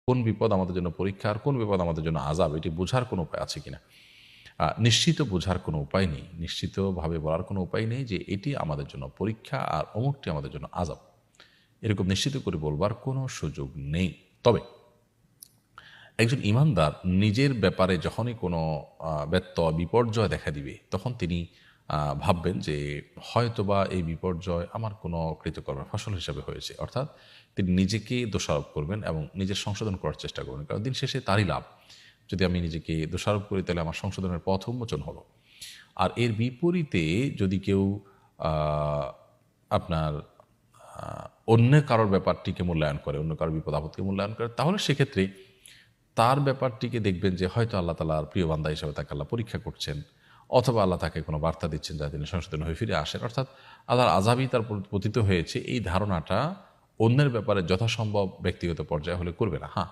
কোন বিপদ আমাদের জন্য পরীক্ষা আর কোন বিপদ আমাদের জন্য আযাব, এটি বোঝার কোনো উপায় আছে কিনা? নিশ্চিত বোঝার কোনো উপায় নেই, নিশ্চিতভাবে বলার কোনো উপায় নেই যে এটি আমাদের জন্য পরীক্ষা আর অমুকটি আমাদের জন্য আযাব। এরকম নিশ্চিত করে বলবার কোনো সুযোগ নেই। তবে একজন ঈমানদার নিজের ব্যাপারে যখনই কোনো ব্যত্যয় বিপর্যয় দেখা দিবে, তখন তিনি ভাববেন যে হয়তোবা এই বিপর্যয় আমার কোনো কৃতকর্মের ফসল হিসাবে হয়েছে। অর্থাৎ তিনি নিজেকে দোষারোপ করবেন এবং নিজের সংশোধন করার চেষ্টা করবেন, কারণ দিন শেষে তারই লাভ। যদি আমি নিজেকে দোষারোপ করি তাহলে আমার সংশোধনের পথ উন্মোচন হলো। আর এর বিপরীতে যদি কেউ আপনার অন্য কারোর ব্যাপারটিকে মূল্যায়ন করে, অন্য কারোর বিপদ আপদকে মূল্যায়ন করে, তাহলে সেক্ষেত্রে তার ব্যাপারটিকে দেখবেন যে হয়তো আল্লাহ তাআলার প্রিয় বান্দা হিসেবে তাকে আল্লাহ পরীক্ষা করছেন, অথবা আল্লাহ তাকে কোনো বার্তা দিচ্ছেন যা তিনি সংশোধন হয়ে ফিরে আসেন। অর্থাৎ আল্লাহর আযাবই তার উপর পতিত হয়েছে, এই ধারণাটা অন্যের ব্যাপারে যথাসম্ভব ব্যক্তিগত পর্যায়ে হলে করবে না। হ্যাঁ,